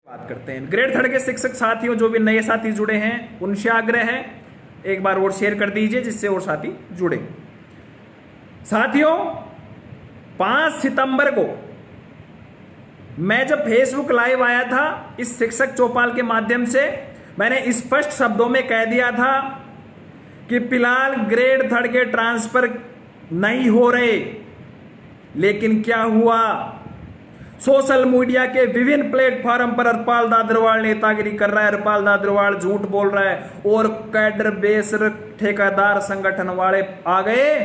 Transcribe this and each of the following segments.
बात करते हैं। ग्रेड थर्ड के शिक्षक साथियों, जो भी नए साथी जुड़े हैं उनसे आग्रह है एक बार और शेयर कर दीजिए जिससे और साथी जुड़े। साथियों, 5 सितंबर को मैं जब फेसबुक लाइव आया था इस शिक्षक चौपाल के माध्यम से, मैंने स्पष्ट शब्दों में कह दिया था कि फिलहाल ग्रेड थर्ड के ट्रांसफर नहीं हो रहे। लेकिन क्या हुआ, सोशल मीडिया के विभिन्न प्लेटफॉर्म पर हरपाल दादरवाल नेतागिरी कर रहा है, हरपाल दादरवाल झूठ बोल रहा है और कैडर बेस ठेकेदार संगठन वाले आ गए।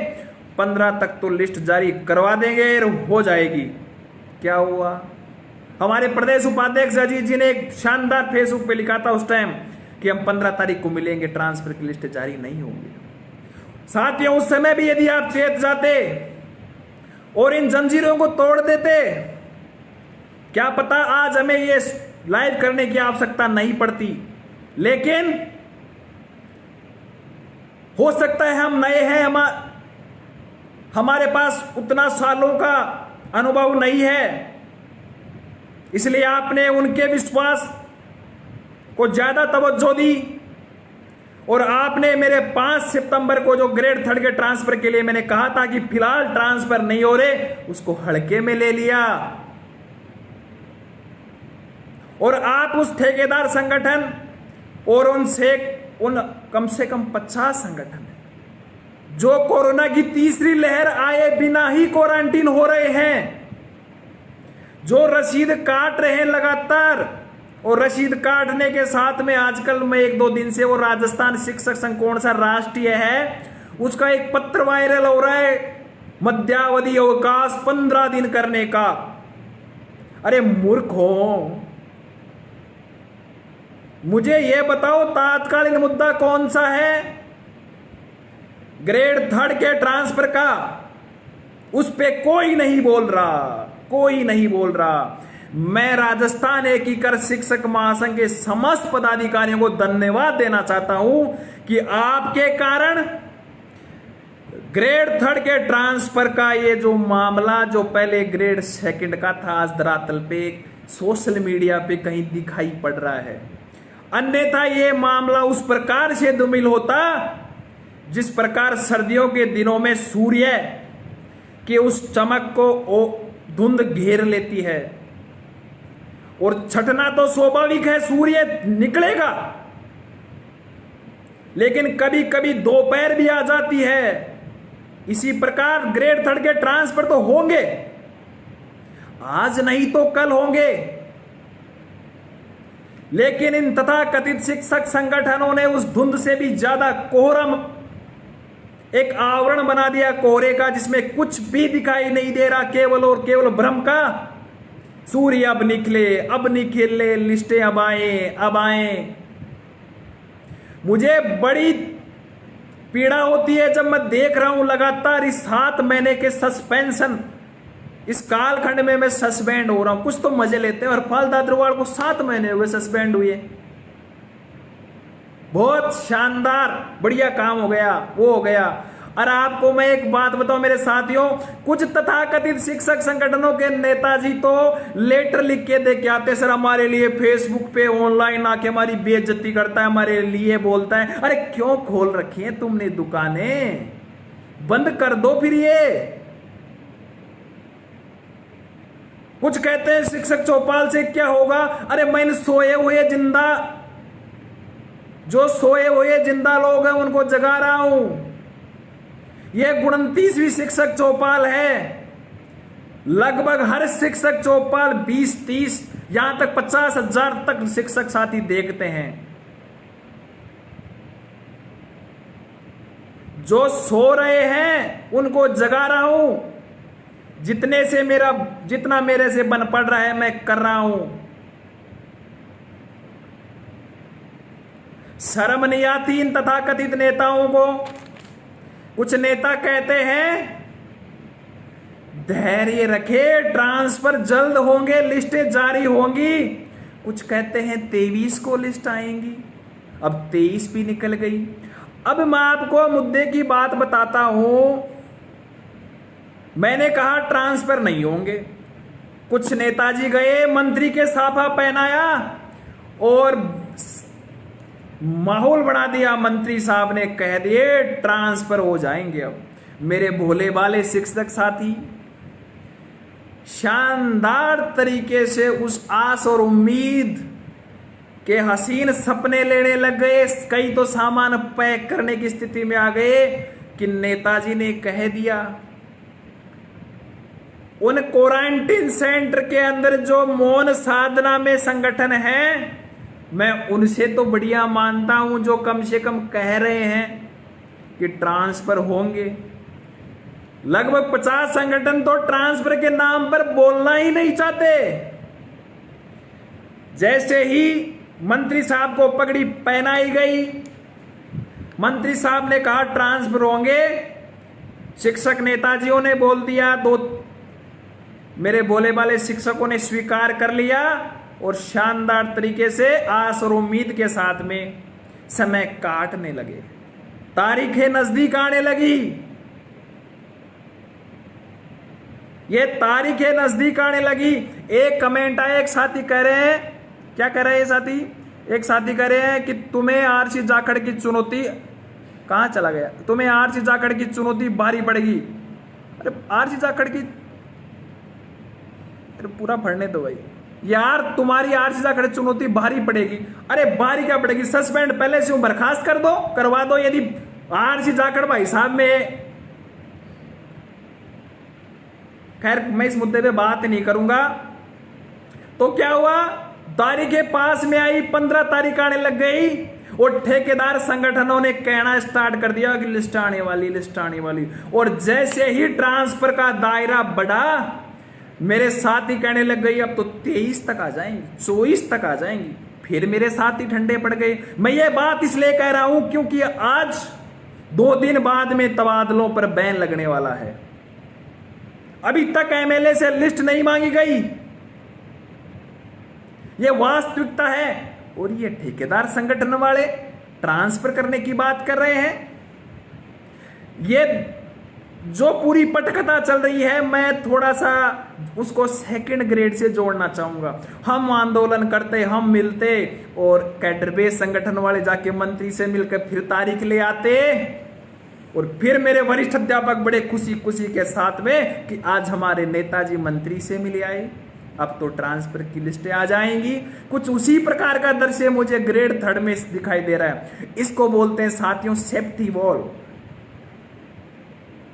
15 तक तो लिस्ट जारी करवा देंगे, हो जाएगी। क्या हुआ, हमारे प्रदेश उपाध्यक्ष अजीत जी ने एक शानदार फेसबुक पे लिखा था उस टाइम कि हम 15 तारीख को मिलेंगे, ट्रांसफर की लिस्ट जारी नहीं होंगी। साथियों, उस समय भी यदि आप चेत जाते और इन जंजीरों को तोड़ देते, क्या पता आज हमें ये लाइव करने की आवश्यकता नहीं पड़ती। लेकिन हो सकता है हम नए हैं, हमारे पास उतना सालों का अनुभव नहीं है, इसलिए आपने उनके विश्वास को ज्यादा तवज्जो दी और आपने मेरे 5 सितंबर को जो ग्रेड थर्ड के ट्रांसफर के लिए मैंने कहा था कि फिलहाल ट्रांसफर नहीं हो रहे, उसको हल्के में ले लिया। और आप उस ठेकेदार संगठन और उन कम से कम 50 संगठन जो कोरोना की तीसरी लहर आए बिना ही क्वारंटीन हो रहे हैं, जो रसीद काट रहे हैं लगातार, और रसीद काटने के साथ में आजकल मैं 1-2 दिन से वो राजस्थान शिक्षक संघ कौन सा राष्ट्रीय है उसका एक पत्र वायरल हो रहा है, मध्यावधि अवकाश 15 दिन करने का। अरे मूर्ख हो, मुझे यह बताओ तात्कालिक मुद्दा कौन सा है? ग्रेड थर्ड के ट्रांसफर का, उस पे कोई नहीं बोल रहा, कोई नहीं बोल रहा। मैं राजस्थान एकीकृत शिक्षक महासंघ के समस्त पदाधिकारियों को धन्यवाद देना चाहता हूं कि आपके कारण ग्रेड थर्ड के ट्रांसफर का ये जो मामला, जो पहले ग्रेड सेकंड का था, आज धरातल पे सोशल मीडिया पे कहीं दिखाई पड़ रहा है। अन्यथा ये मामला उस प्रकार से धूमिल होता जिस प्रकार सर्दियों के दिनों में सूर्य के उस चमक को धुंध घेर लेती है, और छटना तो स्वाभाविक है, सूर्य निकलेगा, लेकिन कभी कभी दोपहर भी आ जाती है। इसी प्रकार ग्रेड थर्ड के ट्रांसफर तो होंगे, आज नहीं तो कल होंगे, लेकिन इन तथाकथित शिक्षक संगठनों ने उस धुंध से भी ज्यादा कोहरा, एक आवरण बना दिया कोहरे का जिसमें कुछ भी दिखाई नहीं दे रहा, केवल और केवल भ्रम का। सूर्य अब निकले, लिस्टें अब आए। मुझे बड़ी पीड़ा होती है जब मैं देख रहा हूं लगातार इस 7 महीने के सस्पेंशन, इस कालखंड में मैं सस्पेंड हो रहा हूं। कुछ तो मजे लेते हैं, और हरपाल दादरवाल को 7 महीने हुए सस्पेंड हुए। बहुत शानदार, बढ़िया काम हो गया, वो हो गया। और आपको मैं एक बात बताऊं मेरे साथियों, कुछ तथाकथित शिक्षक संगठनों के नेताजी तो लेटर लिख के दे के आते, सर हमारे लिए फेसबुक पे ऑनलाइन आके हमारी बेइज्जती करता है, हमारे लिए बोलता है। अरे क्यों खोल रखी है तुमने दुकानें? बंद कर दो फिर ये। कुछ कहते हैं शिक्षक चौपाल से क्या होगा? अरे मैंने जो सोए हुए जिंदा लोग हैं उनको जगा रहा हूं। यह 29वीं शिक्षक चौपाल है। लगभग हर शिक्षक चौपाल 20-30 यहां तक 50,000 तक शिक्षक साथी देखते हैं। जो सो रहे हैं उनको जगा रहा हूं। जितना मेरे से बन पड़ रहा है मैं कर रहा हूं। शर्म नहीं आती इन तथाकथित नेताओं को? कुछ नेता कहते हैं धैर्य रखे, ट्रांसफर जल्द होंगे, लिस्टें जारी होंगी। कुछ कहते हैं 23 को लिस्ट आएंगी, अब 23 भी निकल गई। अब मैं आपको मुद्दे की बात बताता हूं। मैंने कहा ट्रांसफर नहीं होंगे, कुछ नेताजी गए, मंत्री के साफा पहनाया और माहौल बना दिया। मंत्री साहब ने कह दिए ट्रांसफर हो जाएंगे। अब मेरे भोले भाले शिक्षक साथी शानदार तरीके से उस आस और उम्मीद के हसीन सपने लेने लग गए। कई तो सामान पैक करने की स्थिति में आ गए कि नेताजी ने कह दिया उन क्वारंटीन सेंटर के अंदर जो मौन साधना में संगठन है, मैं उनसे तो बढ़िया मानता हूं जो कम से कम कह रहे हैं कि ट्रांसफर होंगे। लगभग 50 संगठन तो ट्रांसफर के नाम पर बोलना ही नहीं चाहते। जैसे ही मंत्री साहब को पगड़ी पहनाई गई, मंत्री साहब ने कहा ट्रांसफर होंगे, शिक्षक नेताजियों ने बोल दिया, दो मेरे भोले भाले शिक्षकों ने स्वीकार कर लिया और शानदार तरीके से आस और उम्मीद के साथ में समय काटने लगे। तारीखें नजदीक आने लगी। ये तारीखें नजदीक आने लगी। एक कमेंट आया, एक साथी कह रहे हैं, क्या कह रहे हैं साथी? एक साथी कह रहे हैं कि तुम्हें आरसी जाखड़ की चुनौती, कहां चला गया? तुम्हें आरसी जाखड़ की चुनौती भारी पड़ेगी। अरे आरसी जाखड़ की, अरे पूरा पढ़ने दो भाई यार। तुम्हारी आरसी जाखड़ चुनौती भारी पड़ेगी। अरे भारी क्या पड़ेगी? सस्पेंड पहले से बर्खास्त कर दो, करवा दो। यदि आरसी जाखड़ भाई साहब में, खैर मैं इस मुद्दे पे बात नहीं करूंगा। तो क्या हुआ? तारीखें पास में आई, 15 तारीख आने लग गई और ठेकेदार संगठनों ने कहना स्टार्ट कर दिया कि लिस्ट आने वाली, लिस्ट आने वाली। और जैसे ही ट्रांसफर का दायरा बढ़ा, मेरे साथी कहने लग गई अब तो 23 तक आ जाएंगी, 24 तक आ जाएंगी। फिर मेरे साथी ठंडे पड़ गए। मैं ये बात इसलिए कह रहा हूं क्योंकि आज 2 दिन बाद में तबादलों पर बैन लगने वाला है। अभी तक एमएलए से लिस्ट नहीं मांगी गई। यह वास्तविकता है। और ये ठेकेदार संगठन वाले ट्रांसफर करने की बात कर रहे हैं। ये जो पूरी पटकथा चल रही है, मैं थोड़ा सा उसको सेकंड ग्रेड से जोड़ना चाहूंगा। हम आंदोलन करते, हम मिलते और कैडर बेस संगठन वाले जाके मंत्री से मिलकर फिर तारीख ले आते और फिर मेरे वरिष्ठ अध्यापक बड़े खुशी खुशी के साथ में कि आज हमारे नेताजी मंत्री से मिले आए, अब तो ट्रांसफर की लिस्टें आ जाएंगी। कुछ उसी प्रकार का दृश्य मुझे ग्रेड 3 में दिखाई दे रहा है। इसको बोलते हैं साथियों सेफ्टी वॉल।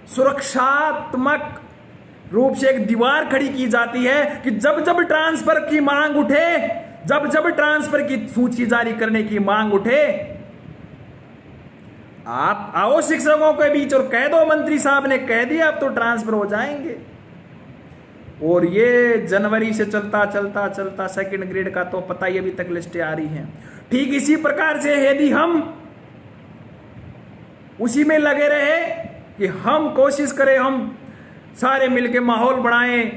सुरक्षात्मक रूप से एक दीवार खड़ी की जाती है कि जब जब ट्रांसफर की मांग उठे, जब जब ट्रांसफर की सूची जारी करने की मांग उठे, आप आओ शिक्षकों के बीच और कह दो मंत्री साहब ने कह दिया अब तो ट्रांसफर हो जाएंगे। और ये जनवरी से चलता चलता चलता सेकंड ग्रेड का तो पता ही अभी तक लिस्टें आ रही हैं। ठीक इसी प्रकार से यदि हम उसी में लगे रहे कि हम कोशिश करें, हम सारे मिलके माहौल बनाएं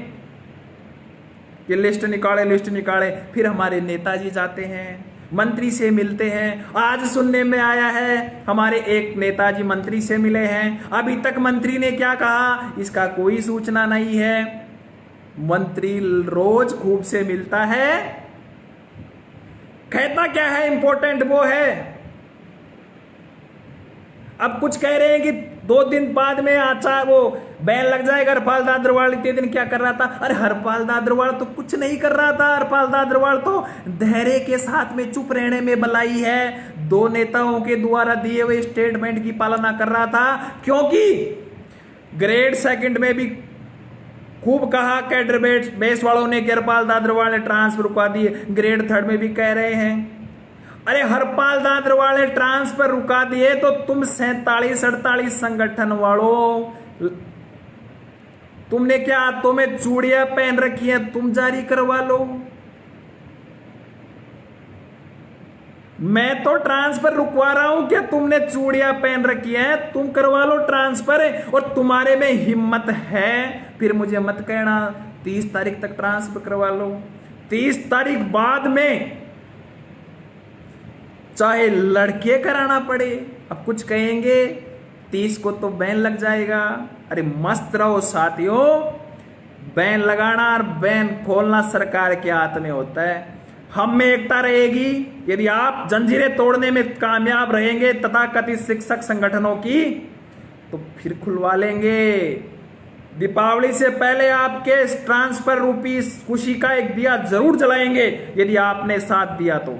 कि लिस्ट निकाले, फिर हमारे नेताजी जाते हैं, मंत्री से मिलते हैं। आज सुनने में आया है हमारे एक नेताजी मंत्री से मिले हैं। अभी तक मंत्री ने क्या कहा इसका कोई सूचना नहीं है। मंत्री रोज खूब से मिलता है, कहता क्या है इंपॉर्टेंट वो है। अब कुछ कह रहे हैं कि 2 दिन बाद में आचार वो बैन लग जाएगा। हरपाल दादरवाल इतने दिन क्या कर रहा था? अरे हरपाल दादरवाल तो कुछ नहीं कर रहा था। हरपाल दादरवाल तो धैर्य के साथ में चुप रहने में भलाई है। 2 नेताओं के द्वारा दिए हुए स्टेटमेंट की पालना कर रहा था, क्योंकि ग्रेड 2 में भी खूब कहा कैडर बेस वालों ने कि हरपाल दादरवाल ने ट्रांसफर रुकवा दिए। ग्रेड 3 में भी कह रहे हैं अरे हरपाल दादरवाल ने ट्रांसफर रुका दिए तो तुम 47-48 संगठन वालों, तुमने क्या हाथों में चूड़ियां पहन रखी हैं, तुम जारी करवा लो। मैं तो ट्रांसफर रुकवा रहा हूं, क्या तुमने चूड़ियां पहन रखी हैं, तुम करवा लो ट्रांसफर। और तुम्हारे में हिम्मत है फिर मुझे मत कहना 30 तारीख तक ट्रांसफर करवा लो। 30 तारीख बाद में चाहे लड़के कराना पड़े। अब कुछ कहेंगे 30 को तो बैन लग जाएगा। अरे मस्त रहो साथियों, बैन लगाना और बैन खोलना सरकार के हाथ में होता है। हम में एकता रहेगी यदि आप जंजीरें तोड़ने में कामयाब रहेंगे तथाकथित शिक्षक संगठनों की, तो फिर खुलवा लेंगे। दीपावली से पहले आपके ट्रांसफर रूपी खुशी का एक दिया जरूर जलाएंगे यदि आपने साथ दिया तो।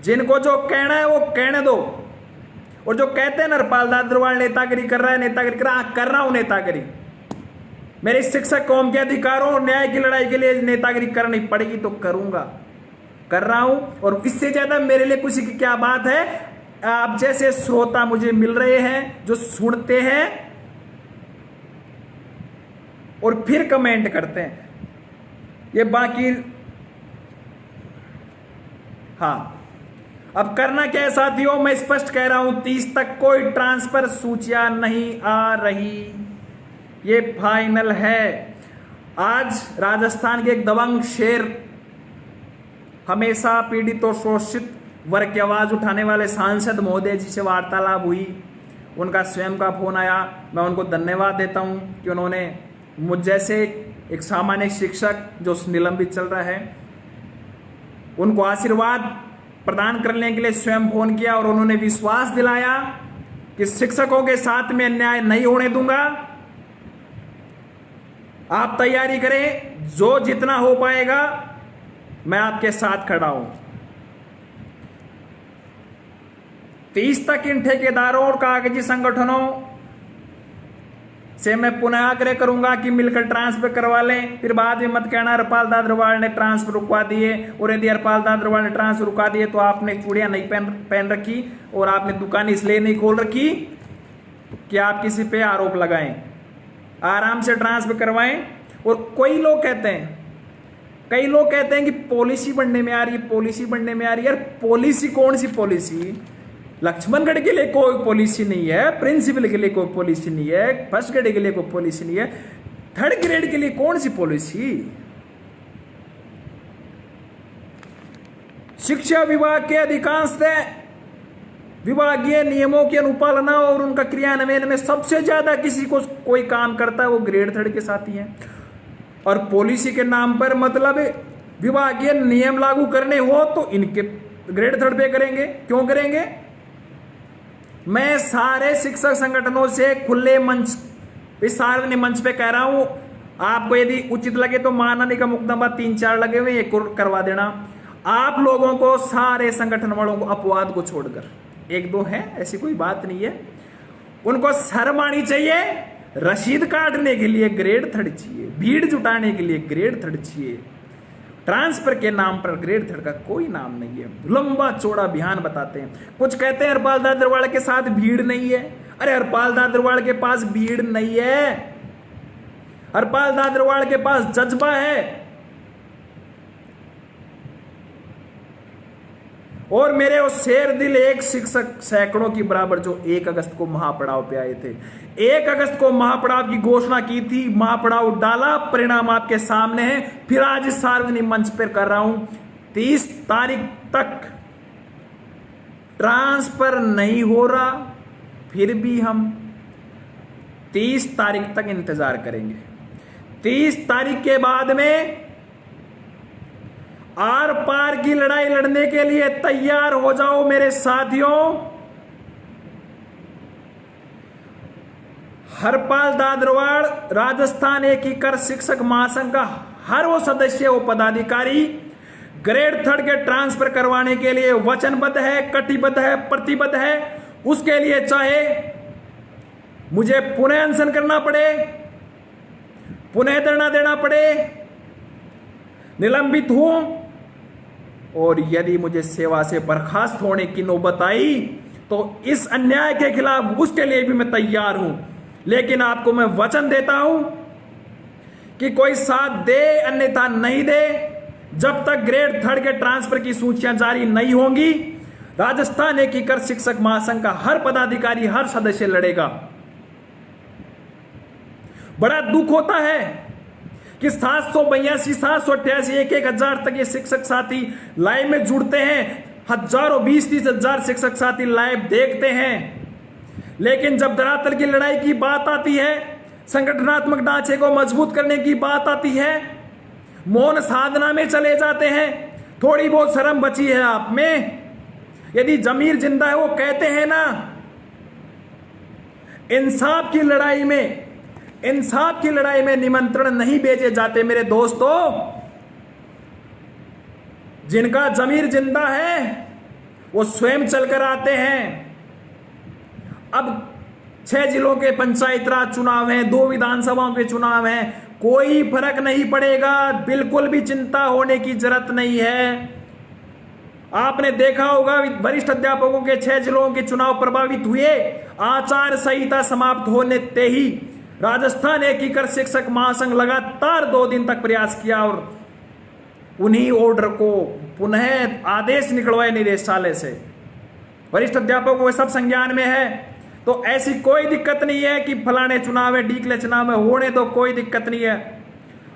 जिनको जो कहना है वो कहने दो, और जो कहते हैं नरपाल दादरवाल नेतागिरी कर रहा है, नेतागिरी कर रहा हूं नेतागिरी। मेरे शिक्षक कौम के अधिकारों और न्याय की लड़ाई के लिए नेतागिरी करनी पड़ेगी तो करूंगा, कर रहा हूं। और इससे ज्यादा मेरे लिए खुशी की क्या बात है, आप जैसे श्रोता मुझे मिल रहे हैं जो सुनते हैं और फिर कमेंट करते हैं। ये बाकी हाँ, अब करना क्या है साथियों, मैं स्पष्ट कह रहा हूं 30 तक कोई ट्रांसफर सूचियां नहीं आ रही, ये फाइनल है। आज राजस्थान के एक दबंग शेर, हमेशा पीड़ित और शोषित वर्ग की आवाज उठाने वाले सांसद महोदय जी से वार्तालाप हुई, उनका स्वयं का फोन आया। मैं उनको धन्यवाद देता हूं कि उन्होंने मुझ जैसे एक सामान्य शिक्षक जो निलंबित चल रहा है उनको आशीर्वाद प्रदान करने के लिए स्वयं फोन किया, और उन्होंने विश्वास दिलाया कि शिक्षकों के साथ में अन्याय नहीं होने दूंगा। आप तैयारी करें, जो जितना हो पाएगा मैं आपके साथ खड़ा हूं। 30 तक इन ठेकेदारों और कागजी संगठनों से मैं पुनः आग्रह करूंगा कि मिलकर ट्रांसफर करवा लें। फिर बाद में मत कहना हरपाल दादरवाल ने ट्रांसफर रुकवा दिए, और यदि हरपाल दादरवाल ने ट्रांसफर रुकवा दिए तो आपने चूड़ियां नहीं पहन रखी और आपने दुकान इसलिए नहीं खोल रखी कि आप किसी पे आरोप लगाएं। आराम से ट्रांसफर करवाएं। और कई लोग कहते हैं कि पॉलिसी बनने में आ रही है, पॉलिसी बनने में आ रही है। यार पॉलिसी कौन सी पॉलिसी? लक्ष्मणगढ़ के लिए कोई पॉलिसी नहीं है, प्रिंसिपल के लिए कोई पॉलिसी नहीं है, फर्स्ट ग्रेड के लिए कोई पॉलिसी नहीं है, थर्ड ग्रेड के लिए कौन सी पॉलिसी? शिक्षा विभाग के अधिकांश विभागीय नियमों की अनुपालना और उनका क्रियान्वयन में सबसे ज्यादा किसी को कोई काम करता है वो ग्रेड थर्ड के साथी हैं। और पॉलिसी के नाम पर मतलब विभागीय नियम लागू करने हो तो इनके ग्रेड थर्ड पे करेंगे। क्यों करेंगे? मैं सारे शिक्षक संगठनों से खुले मंच, इस सार्वजनिक मंच पे कह रहा हूं, आपको यदि उचित लगे तो महानदी का मुकदमा 3-4 लगे हुए एक और करवा देना। आप लोगों को, सारे संगठन वालों को, अपवाद को छोड़कर, 1-2 है ऐसी कोई बात नहीं है, उनको शर्म आनी चाहिए। रसीद काटने के लिए ग्रेड थर्ड चाहिए, भीड़ जुटाने के लिए ग्रेड थर्ड चाहिए, ट्रांसफर के नाम पर ग्रेड थर्ड का कोई नाम नहीं है। लंबा चौड़ा बयान बताते हैं। कुछ कहते हैं हरपाल दादरवाल के साथ भीड़ नहीं है। अरे हरपाल दादरवाल के पास भीड़ नहीं है, हरपाल दादरवाल के पास जज्बा है। और मेरे वो शेर दिल एक शिक्षक सैकड़ों की बराबर जो 1 अगस्त को महापड़ाव पे आए थे, 1 अगस्त को महापड़ाव की घोषणा की थी, महापड़ाव डाला, परिणाम आपके सामने है। फिर आज इस सार्वजनिक मंच पर कर रहा हूं, 30 तारीख तक ट्रांसफर नहीं हो रहा, फिर भी हम 30 तारीख तक इंतजार करेंगे। 30 तारीख के बाद में आर पार की लड़ाई लड़ने के लिए तैयार हो जाओ मेरे साथियों। हरपाल दादरवाल राजस्थान एकीकृत शिक्षक महासंघ का हर वो सदस्य, वो पदाधिकारी ग्रेड थर्ड के ट्रांसफर करवाने के लिए वचनबद्ध है, कटिबद्ध है, प्रतिबद्ध है। उसके लिए चाहे मुझे पुनः अनशन करना पड़े, पुनः धरना देना पड़े, निलंबित हूं, और यदि मुझे सेवा से बर्खास्त होने की नौबत आई तो इस अन्याय के खिलाफ उसके लिए भी मैं तैयार हूं। लेकिन आपको मैं वचन देता हूं कि कोई साथ दे अन्यथा नहीं दे, जब तक ग्रेड थर्ड के ट्रांसफर की सूचियां जारी नहीं होंगी, राजस्थान एकीकृत शिक्षक महासंघ का हर पदाधिकारी, हर सदस्य लड़ेगा। बड़ा दुख होता है कि 782, 788, 1,000 तक ये शिक्षक साथी लाइव में जुड़ते हैं, हजारों, 20-30 हजार शिक्षक साथी लाइव देखते हैं। लेकिन जब धरातल की लड़ाई की बात आती है, संगठनात्मक ढांचे को मजबूत करने की बात आती है, मौन साधना में चले जाते हैं। थोड़ी बहुत शर्म बची है आप में? यदि जमीर जिंदा है, वो कहते हैं ना, इंसाफ की लड़ाई में निमंत्रण नहीं भेजे जाते मेरे दोस्तों। जिनका जमीर जिंदा है वो स्वयं चलकर आते हैं। अब 6 जिलों के पंचायत राज चुनाव हैं, 2 विधानसभाओं के चुनाव हैं, कोई फर्क नहीं पड़ेगा, बिल्कुल भी चिंता होने की जरूरत नहीं है। आपने देखा होगा वरिष्ठ अध्यापकों के 6 जिलों के चुनाव प्रभावित हुए। आचार संहिता समाप्त होने ते ही राजस्थान एकीकृत शिक्षक महासंघ लगातार 2 दिन तक प्रयास किया और उन्हीं ऑर्डर को पुनः आदेश निकलवाए निदेशालय से। वरिष्ठ अध्यापकों को सब संज्ञान में है, तो ऐसी कोई दिक्कत नहीं है कि फलाने चुनाव है, ढीकले चुनाव में होने तो कोई दिक्कत नहीं है।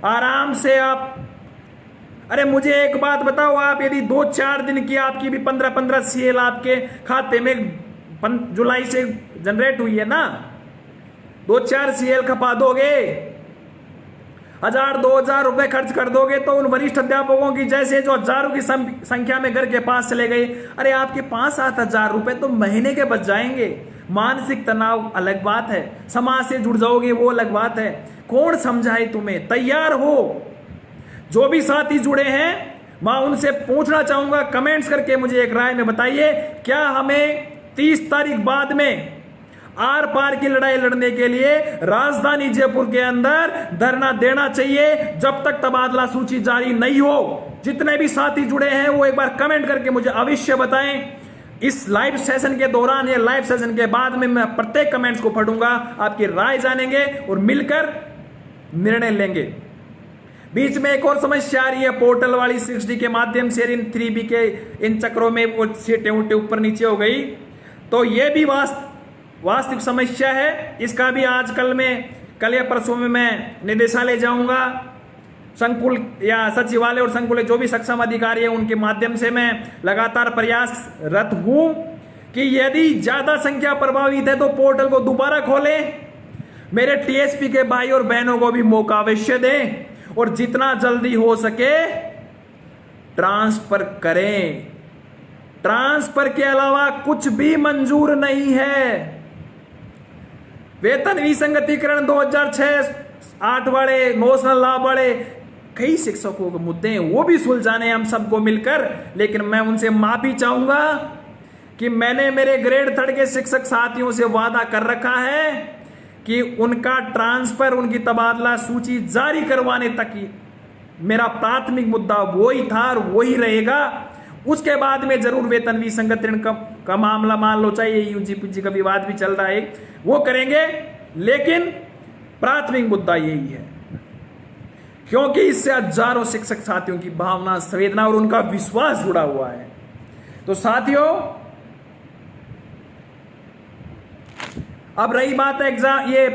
आराम से आप, अरे मुझे एक बात बताओ, आप यदि 2-4 दिन की आपकी भी 15-15 CL आपके खाते में जुलाई से जनरेट हुई है ना, 2-4 CL खपा दोगे, 1000-2000 रुपए खर्च कर दोगे, तो उन वरिष्ठ अध्यापकों की जैसे जो हजारों की संख्या में घर के पास चले गए, अरे आपके 5-7 हजार रुपए तो महीने के बच जाएंगे। मानसिक तनाव अलग बात है, समाज से जुड़ जाओगे वो अलग बात है। कौन समझाए तुम्हें? तैयार हो। जो भी साथी जुड़े हैं, मैं उनसे पूछना चाहूंगा, कमेंट्स करके मुझे एक राय में बताइए, क्या हमें 30 तारीख बाद में आर पार की लड़ाई लड़ने के लिए राजधानी जयपुर के अंदर धरना देना चाहिए जब तक तबादला सूची जारी नहीं हो? जितने भी साथी जुड़े हैं वो एक बार कमेंट करके मुझे अवश्य बताएं। इस लाइव सेशन के दौरान या लाइव सेशन के बाद में मैं प्रत्येक कमेंट्स को पढ़ूंगा, आपकी राय जानेंगे और मिलकर निर्णय लेंगे। बीच में एक और समस्या आ रही है, पोर्टल वाली 6D के माध्यम से इन 3B के इन चक्रों में वो सीटें ऊपर नीचे हो गई, तो ये भी वास्तविक समस्या है। इसका भी आजकल में कल या परसों में मैं निदेशालय जाऊंगा, संकुल या सचिवालय और संकुल जो भी सक्षम अधिकारी है उनके माध्यम से मैं लगातार प्रयासरत हूं कि यदि ज्यादा संख्या प्रभावित है तो पोर्टल को दोबारा खोलें। मेरे TSP के भाई और बहनों को भी मौका अवश्य दें और जितना जल्दी हो सके ट्रांसफर करें। ट्रांसफर के अलावा कुछ भी मंजूर नहीं है। वेतन विसंगतिकरण 2006-8 वाले नौशनल लाभ वाले कई शिक्षकों के मुद्दे हैं, वो भी सुलझाने हम सबको मिलकर। लेकिन मैं उनसे माफी चाहूंगा कि मैंने मेरे ग्रेड 3 के शिक्षक साथियों से वादा कर रखा है कि उनका ट्रांसफर, उनकी तबादला सूची जारी करवाने तक ही मेरा प्राथमिक मुद्दा वही था और वही रहेगा। उसके बाद में जरूर वेतन विसंगतिकरण का मामला मान लो, चाहे UGPG का विवाद भी चल रहा है, वो करेंगे, लेकिन प्राथमिक मुद्दा यही है क्योंकि इससे हजारों शिक्षक साथियों की भावना, संवेदना और उनका विश्वास जुड़ा हुआ है। तो साथियों, अब रही बात है एग्जाम, ये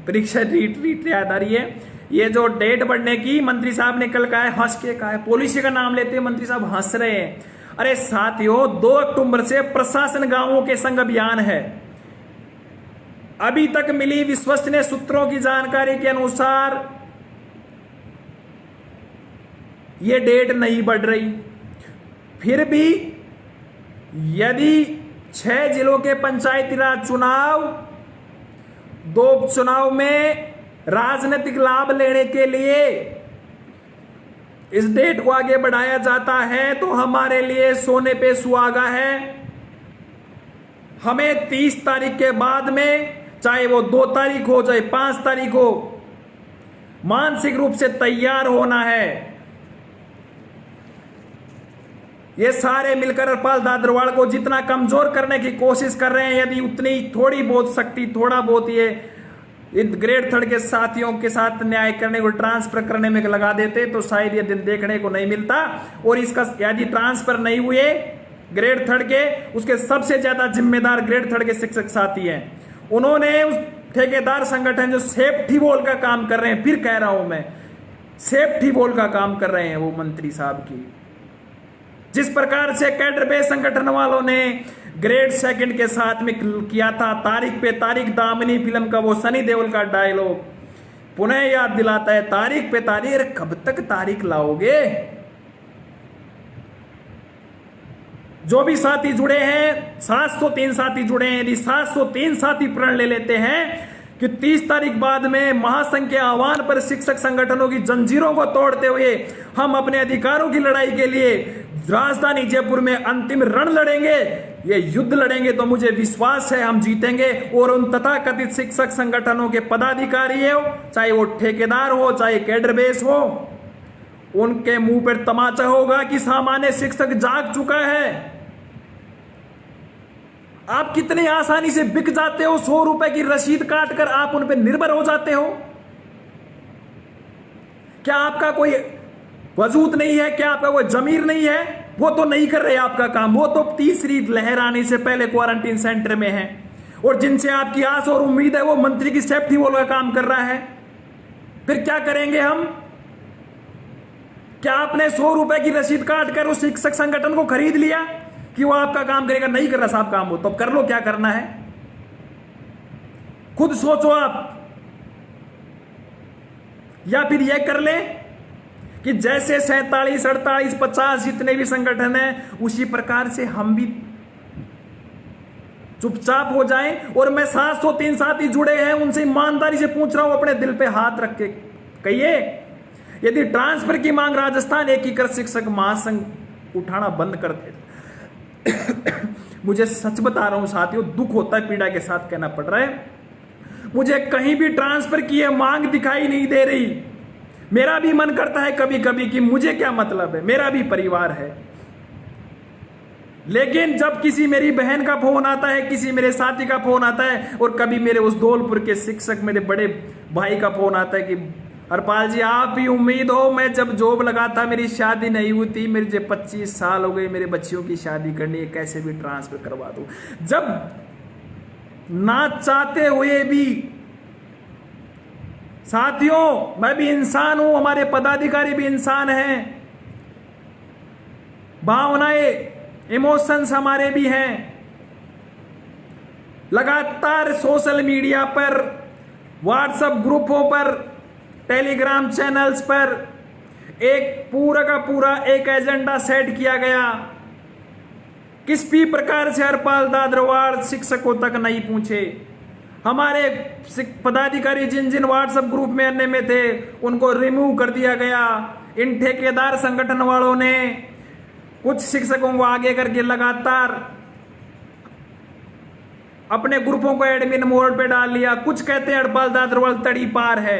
परीक्षा रीट याद आ रही है। ये जो डेट बढ़ने की मंत्री साहब ने कल कहा है, हंस के कहा है, पॉलिसी का नाम लेते हैं मंत्री साहब हंस रहे हैं। अरे साथियों, 2 अक्टूबर से प्रशासन गांवों के संग अभियान है। अभी तक मिली विश्वसनीय सूत्रों की जानकारी के अनुसार ये डेट नहीं बढ़ रही। फिर भी यदि 6 जिलों के पंचायती राज चुनाव, 2 चुनाव में राजनीतिक लाभ लेने के लिए इस डेट को आगे बढ़ाया जाता है तो हमारे लिए सोने पे सुहागा है। हमें 30 तारीख के बाद में, चाहे वो 2 तारीख हो चाहे 5 तारीख हो, मानसिक रूप से तैयार होना है। ये सारे मिलकर हरपाल दादरवाड़ को जितना कमजोर करने की कोशिश कर रहे हैं, यदि उतनी थोड़ी बहुत शक्ति, थोड़ा बहुत ये इन ग्रेड 3 के साथियों के साथ न्याय करने को, ट्रांसफर करने में लगा देते तो शायद ये दिन देखने को नहीं मिलता। और इसका यदि ट्रांसफर नहीं हुए ग्रेड 3 के, उसके सबसे ज्यादा जिम्मेदार ग्रेड 3 के शिक्षक साथी हैं। उन्होंने उस ठेकेदार संगठन जो सेफ्टी वॉल का काम कर रहे हैं, फिर कह रहा हूं मैं, सेफ्टी वॉल का काम कर रहे हैं वो मंत्री साहब की, जिस प्रकार से कैडर बेस संगठन वालों ने ग्रेड सेकंड के साथ में किया था। तारीख पे तारीख दामिनी फिल्म का वो सनी देओल का डायलॉग पुनः याद दिलाता है, तारीख पे तारीख। अरे कब तक तारीख लाओगे? जो भी साथी जुड़े हैं, 703 साथी जुड़े हैं, यदि 703 साथी प्रण ले लेते हैं कि 30 तारीख बाद में महासंघ के आह्वान पर शिक्षक संगठनों की जंजीरों को तोड़ते हुए हम अपने अधिकारों की लड़ाई के लिए राजधानी जयपुर में अंतिम रण लड़ेंगे, ये युद्ध लड़ेंगे, तो मुझे विश्वास है हम जीतेंगे। और उन तथाकथित शिक्षक संगठनों के पदाधिकारी हो, चाहे वो ठेकेदार हो, चाहे कैडर बेस हो, उनके मुंह पर तमाचा होगा कि सामान्य शिक्षक जाग चुका है। आप कितनी आसानी से बिक जाते हो, 100 रुपए की रसीद काट कर आप उन पर निर्भर हो जाते हो। क्या आपका कोई वजूद नहीं है? क्या आपका कोई जमीर नहीं है? वो तो नहीं कर रहे आपका काम, वो तो तीसरी लहर आने से पहले क्वारंटीन सेंटर में है। और जिनसे आपकी आस और उम्मीद है वो मंत्री की सेफ्टी वॉल का काम कर रहा है। फिर क्या करेंगे हम? क्या आपने 100 रुपए की रसीद काट कर उस शिक्षक संगठन को खरीद लिया कि वो आपका काम करेगा? नहीं कर रहा साहब काम, वो तो कर लो, क्या करना है खुद सोचो आप। या फिर यह कर ले कि जैसे 47, 48, 50 जितने भी संगठन हैं, उसी प्रकार से हम भी चुपचाप हो जाएं। और मैं 703 साथी जुड़े हैं, उनसे ईमानदारी से पूछ रहा हूं, अपने दिल पे हाथ रख के कहिए, यदि ट्रांसफर की मांग राजस्थान एकीकृत शिक्षक महासंघ उठाना बंद कर दे। मुझे सच बता रहा हूं साथियों, दुख होता है, पीड़ा के साथ कहना पड़ रहा है, मुझे कहीं भी ट्रांसफर की मांग दिखाई नहीं दे रही। मेरा भी मन करता है कभी कभी कि मुझे क्या मतलब है, मेरा भी परिवार है। लेकिन जब किसी मेरी बहन का फोन आता है, किसी मेरे साथी का फोन आता है, और कभी मेरे उस धौलपुर के शिक्षक मेरे बड़े भाई का फोन आता है कि हरपाल जी आप ही उम्मीद हो, मैं जब जॉब लगा था मेरी शादी नहीं हुई थी, मेरे 25 साल हो गए, मेरे बच्चियों की शादी करनी है, कैसे भी ट्रांसफर करवा दूं। जब ना चाहते हुए भी साथियों, मैं भी इंसान हूं, हमारे पदाधिकारी भी इंसान हैं, भावनाएं, इमोशंस हमारे भी हैं। लगातार सोशल मीडिया पर, व्हाट्सएप ग्रुपों पर, टेलीग्राम चैनल्स पर एक पूरा का पूरा एक एजेंडा सेट किया गया। किस भी प्रकार से हरपाल दादरवाड़ शिक्षकों तक नहीं पूछे। हमारे पदाधिकारी जिन जिन व्हाट्सएप ग्रुप में अन्य में थे, उनको रिमूव कर दिया गया। इन ठेकेदार संगठन वालों ने कुछ शिक्षकों को आगे करके लगातार अपने ग्रुपों को एडमिन मोड पे डाल लिया। कुछ कहते हैं हरपाल दादरवाड़ तड़ी पार है,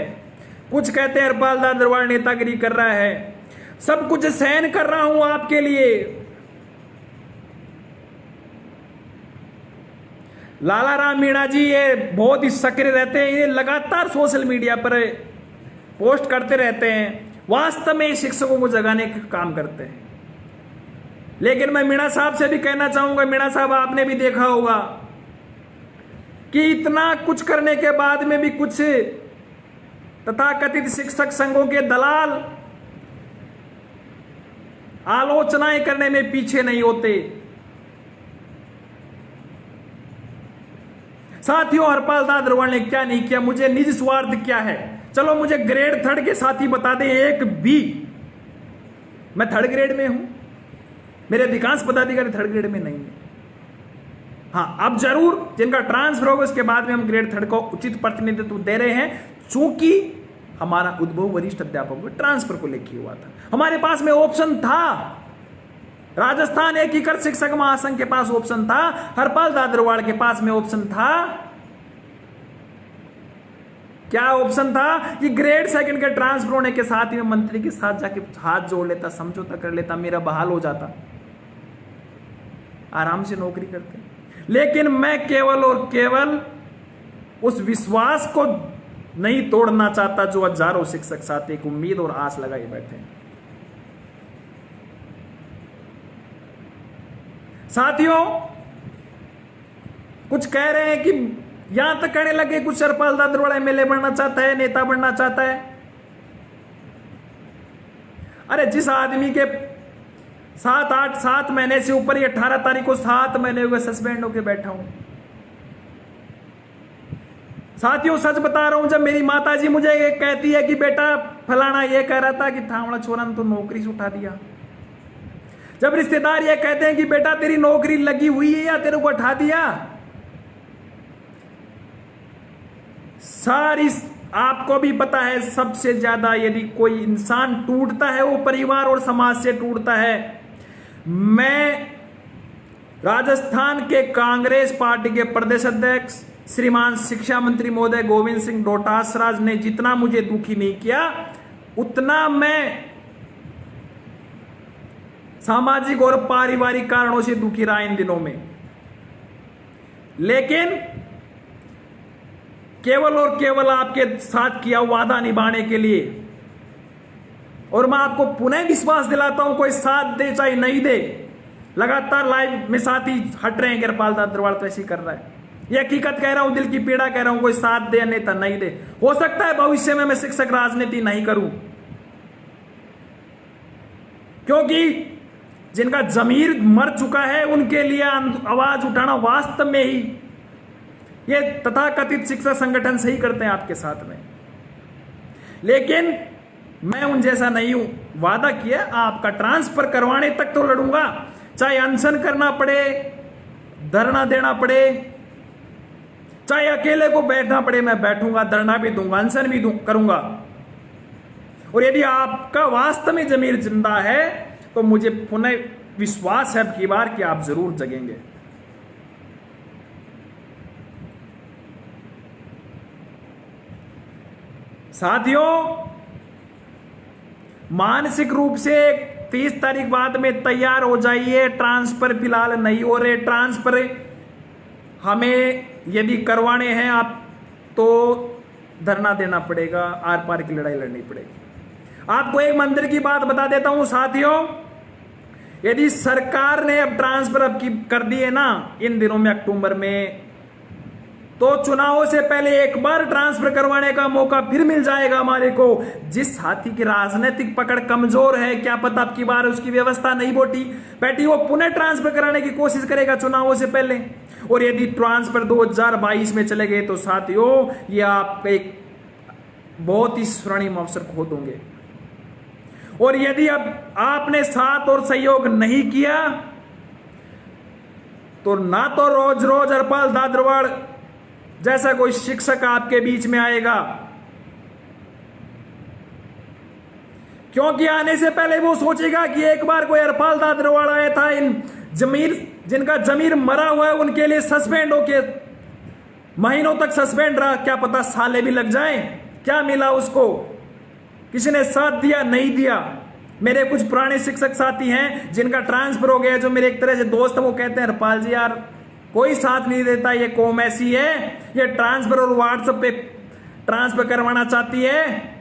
कुछ कहते हैं हरपाल दादरवाड़ नेतागिरी कर रहा है। सब कुछ सहन कर रहा हूं आपके लिए। लाला राम मीणा जी ये बहुत ही सक्रिय रहते हैं, ये लगातार सोशल मीडिया पर पोस्ट करते रहते हैं, वास्तव में शिक्षकों को जगाने का काम करते हैं। लेकिन मैं मीणा साहब से भी कहना चाहूंगा, मीणा साहब आपने भी देखा होगा कि इतना कुछ करने के बाद में भी कुछ तथाकथित शिक्षक संघों के दलाल आलोचनाएं करने में पीछे नहीं होते। साथियों, हरपाल दादरवाड़ ने क्या नहीं किया, मुझे निज स्वार्थ क्या है। चलो मुझे ग्रेड 3 के साथी बता दें एक भी। मैं 3rd ग्रेड में हूं, मेरे अधिकांश पदाधिकारी 3rd ग्रेड में नहीं है। हाँ, अब जरूर जिनका ट्रांसफर होगा उसके बाद में हम ग्रेड 3 को उचित प्रतिनिधित्व दे रहे हैं, चूंकि हमारा उद्भव वरिष्ठ अध्यापकों के ट्रांसफर को लेकर हुआ था। हमारे पास में ऑप्शन था, राजस्थान एकीकृत शिक्षक महासंघ के पास ऑप्शन था, हरपाल दादरवाड़ के पास में ऑप्शन था। क्या ऑप्शन था कि ग्रेड 2 के ट्रांसफर होने के साथ ही मैं मंत्री के साथ जाके हाथ जोड़ लेता, समझौता कर लेता, मेरा बहाल हो जाता, आराम से नौकरी करते। लेकिन मैं केवल और केवल उस विश्वास को नहीं तोड़ना चाहता जो हजारों शिक्षक साथी एक उम्मीद और आस लगाए बैठे हैं। साथियों, कुछ कह रहे हैं कि यहां तक कहने लगे कुछ हरपाल दादरवाड़ एमएलए बनना चाहता है, नेता बनना चाहता है। अरे जिस आदमी के 7 महीने से ऊपर, 18 तारीख को 7 महीने हुए सस्पेंड होकर बैठा हूं। साथियों सच बता रहा हूं, जब मेरी माताजी मुझे ये कहती है कि बेटा फलाना ये कह रहा था कि थावड़ा छोरा ने तो नौकरी से उठा दिया, जब रिश्तेदार ये कहते हैं कि बेटा तेरी नौकरी लगी हुई है या तेरे को उठा दिया, सारी आपको भी पता है, सबसे ज्यादा यदि कोई इंसान टूटता है वो परिवार और समाज से टूटता है। मैं राजस्थान के कांग्रेस पार्टी के प्रदेश अध्यक्ष श्रीमान शिक्षा मंत्री महोदय गोविंद सिंह डोटासरा ने जितना मुझे दुखी नहीं किया, उतना मैं सामाजिक और पारिवारिक कारणों से दुखी रहा इन दिनों में। लेकिन केवल और केवल आपके साथ किया वादा निभाने के लिए, और मैं आपको पुनः विश्वास दिलाता हूं, कोई साथ दे चाहे नहीं दे, लगातार लाइव में साथी हट रहे हैं, गिरपाल दाद्रवाड़ तो ऐसी कर रहा है, ये हकीकत कह रहा हूं, दिल की पीड़ा कह रहा हूं, कोई साथ दे नेता नहीं दे, हो सकता है भविष्य में मैं शिक्षक राजनीति नहीं करूं, क्योंकि जिनका जमीर मर चुका है उनके लिए आवाज उठाना वास्तव में ही ये तथाकथित शिक्षक संगठन सही करते हैं आपके साथ में। लेकिन मैं उन जैसा नहीं हूं, वादा किया आपका ट्रांसफर करवाने तक तो लड़ूंगा, चाहे अनशन करना पड़े, धरना देना पड़े, चाहे अकेले को बैठना पड़े, मैं बैठूंगा, धरना भी दूंगा, अनशन भी करूंगा। और यदि आपका वास्तव में जमीर जिंदा है तो मुझे पुनः विश्वास है अब की बार कि आप जरूर जगेंगे। साथियों, मानसिक रूप से 30 तारीख बाद में तैयार हो जाइए। ट्रांसफर फिलहाल नहीं हो रहे, ट्रांसफर हमें यदि करवाने हैं आप तो धरना देना पड़ेगा, आर पार की लड़ाई लड़नी पड़ेगी। आपको एक मंदिर की बात बता देता हूं साथियों, यदि सरकार ने अब ट्रांसफर अब की कर दिए ना इन दिनों में अक्टूबर में, तो चुनावों से पहले एक बार ट्रांसफर करवाने का मौका फिर मिल जाएगा हमारे को। जिस साथी की राजनीतिक पकड़ कमजोर है, क्या पता अब की बार उसकी व्यवस्था नहीं बैठी, वो पुनः ट्रांसफर कराने की कोशिश करेगा चुनावों से पहले। और यदि ट्रांसफर 2022 में चले गए तो साथियों ये आप एक बहुत ही स्वर्णिम अवसर खो दोगे। और यदि अब आपने साथ और सहयोग नहीं किया तो ना तो रोज रोज हरपाल दाद्रवाड़ जैसा कोई शिक्षक आपके बीच में आएगा, क्योंकि आने से पहले वो सोचेगा कि एक बार कोई हरपाल दाद्रवाड़ आया था, इन जिनका जमीर मरा हुआ है उनके लिए सस्पेंड होके महीनों तक सस्पेंड रहा, क्या पता साले भी लग जाएं। क्या मिला उसको, किसी ने साथ दिया नहीं दिया। मेरे कुछ पुराने शिक्षक साथी हैं जिनका ट्रांसफर हो गया, जो मेरे एक तरह से दोस्त हैं, वो कहते हैं हरपाल जी यार कोई साथ नहीं देता, ये कौम ऐसी है, ये ट्रांसफर और व्हाट्सएप पे ट्रांसफर करवाना चाहती है।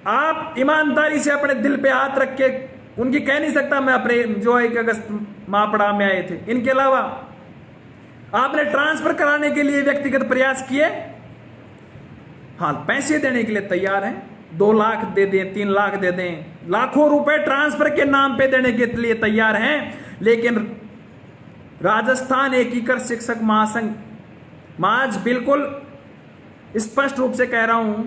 आप ईमानदारी से अपने दिल पे हाथ रख के, उनकी कह नहीं सकता मैं अपने जो 1 अगस्त मापड़ा में आए थे, इनके अलावा आपने ट्रांसफर कराने के लिए व्यक्तिगत प्रयास किए, हाँ पैसे देने के लिए तैयार हैं, 2 लाख दे दें, 3 लाख दे दें, लाखों रुपए ट्रांसफर के नाम पे देने के लिए तैयार हैं। लेकिन राजस्थान एकीकृत शिक्षक महासंघ, मैं आज बिल्कुल स्पष्ट रूप से कह रहा हूं,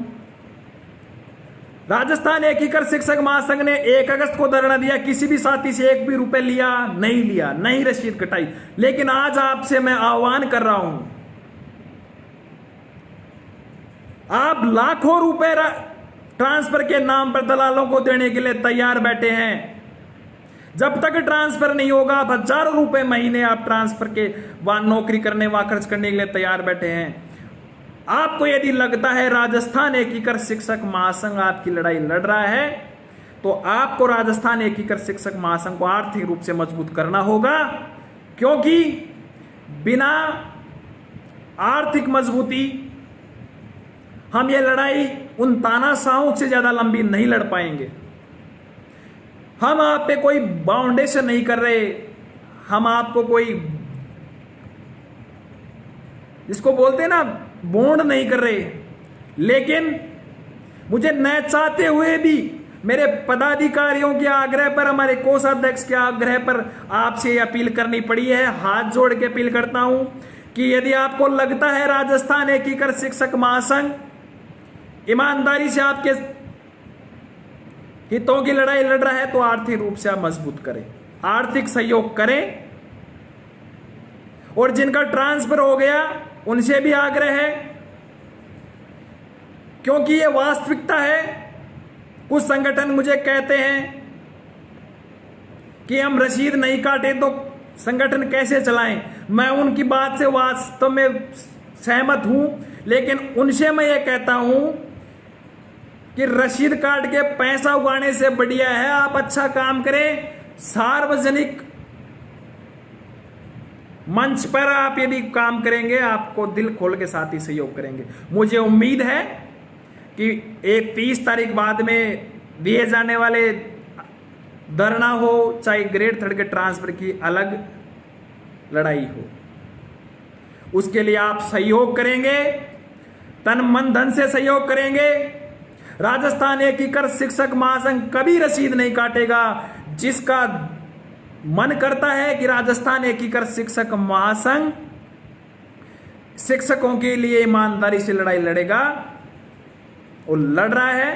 राजस्थान एकीकृत शिक्षक महासंघ ने 1 अगस्त को धरना दिया, किसी भी साथी से 1 भी रुपए लिया, नहीं रसीद कटाई। लेकिन आज आपसे मैं आह्वान कर रहा हूं, आप लाखों रुपए ट्रांसफर के नाम पर दलालों को देने के लिए तैयार बैठे हैं। जब तक ट्रांसफर नहीं होगा, आप हजारों रुपए महीने आप ट्रांसफर के वहां नौकरी करने, वहां खर्च करने के लिए तैयार बैठे हैं। आपको यदि लगता है राजस्थान एकीकृत शिक्षक महासंघ आपकी लड़ाई लड़ रहा है, तो आपको राजस्थान एकीकृत शिक्षक महासंघ को आर्थिक रूप से मजबूत करना होगा, क्योंकि बिना आर्थिक मजबूती हम ये लड़ाई उन तानाशाहों से ज्यादा लंबी नहीं लड़ पाएंगे। हम आप पे कोई बाउंडेशन नहीं कर रहे, हम आपको कोई जिसको बोलते हैं ना बॉन्ड नहीं कर रहे, लेकिन मुझे न चाहते हुए भी मेरे पदाधिकारियों के आग्रह पर, हमारे कोषाध्यक्ष के आग्रह पर आपसे अपील करनी पड़ी है। हाथ जोड़ के अपील करता हूं कि यदि आपको लगता है राजस्थान एकीकृत शिक्षक महासंघ ईमानदारी से आपके हितों की लड़ाई लड़ रहा है, तो आर्थिक रूप से आप मजबूत करें, आर्थिक सहयोग करें। और जिनका ट्रांसफर हो गया उनसे भी आग्रह है, क्योंकि ये वास्तविकता है। कुछ संगठन मुझे कहते हैं कि हम रसीद नहीं काटे तो संगठन कैसे चलाएं। मैं उनकी बात से वास्तव में सहमत हूं, लेकिन उनसे मैं ये कहता हूं कि रसीद काट के पैसा उगाने से बढ़िया है आप अच्छा काम करें। सार्वजनिक मंच पर आप यदि काम करेंगे, आपको दिल खोल के साथ ही सहयोग करेंगे। मुझे उम्मीद है कि 30 तारीख बाद में दिए जाने वाले धरना हो, चाहे ग्रेड 3 के ट्रांसफर की अलग लड़ाई हो, उसके लिए आप सहयोग करेंगे, तन मन धन से सहयोग करेंगे। राजस्थान एकीकृत शिक्षक महासंघ कभी रसीद नहीं काटेगा। जिसका मन करता है कि राजस्थान एकीकृत शिक्षक महासंघ शिक्षकों के लिए ईमानदारी से लड़ाई लड़ेगा, वो लड़ रहा है,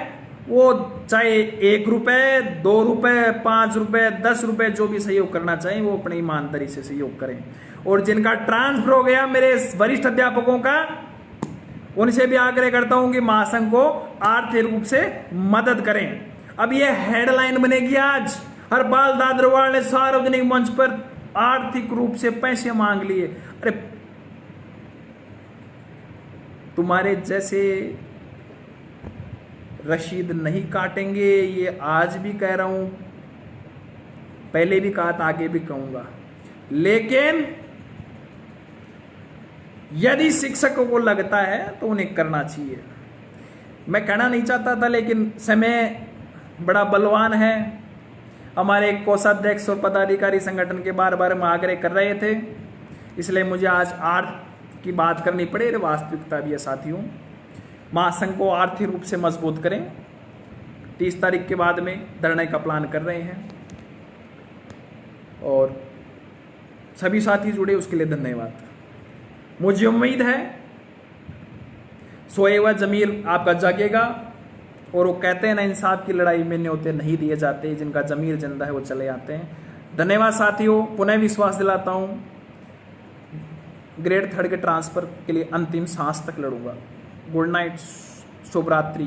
वो चाहे 1 रुपए, 2 रुपए, 5 रुपए, 10 रुपए जो भी सहयोग करना चाहे वो अपनी ईमानदारी से सहयोग करें। और जिनका ट्रांसफर हो गया मेरे वरिष्ठ अध्यापकों का, उनसे भी आग्रह करता हूं कि महासंघ को आर्थिक रूप से मदद करें। अब ये हेडलाइन बनेगी आज, हरपाल दादरवाल ने सार्वजनिक मंच पर आर्थिक रूप से पैसे मांग लिए। अरे तुम्हारे जैसे रसीद नहीं काटेंगे, ये आज भी कह रहा हूं, पहले भी कहा था, आगे भी कहूंगा। लेकिन यदि शिक्षकों को लगता है तो उन्हें करना चाहिए। मैं कहना नहीं चाहता था, लेकिन समय बड़ा बलवान है। हमारे कोषाध्यक्ष और पदाधिकारी संगठन के बार बार हम आग्रह कर रहे थे, इसलिए मुझे आज आर्थ की बात करनी पड़ी। वास्तविकता भी है साथियों, महासंघ को आर्थिक रूप से मजबूत करें। 30 तारीख के बाद में धरने का प्लान कर रहे हैं और सभी साथी जुड़े, उसके लिए धन्यवाद। मुझे उम्मीद है सोए हुआ जमीर आपका जागेगा। और वो कहते हैं ना, इंसाफ की लड़ाई में न्योते नहीं दिए जाते, जिनका जमीर जिंदा है वो चले आते हैं। धन्यवाद साथियों, पुनः विश्वास दिलाता हूं, ग्रेड 3 के ट्रांसफर के लिए अंतिम सांस तक लड़ूंगा। गुड नाइट, शुभ रात्रि।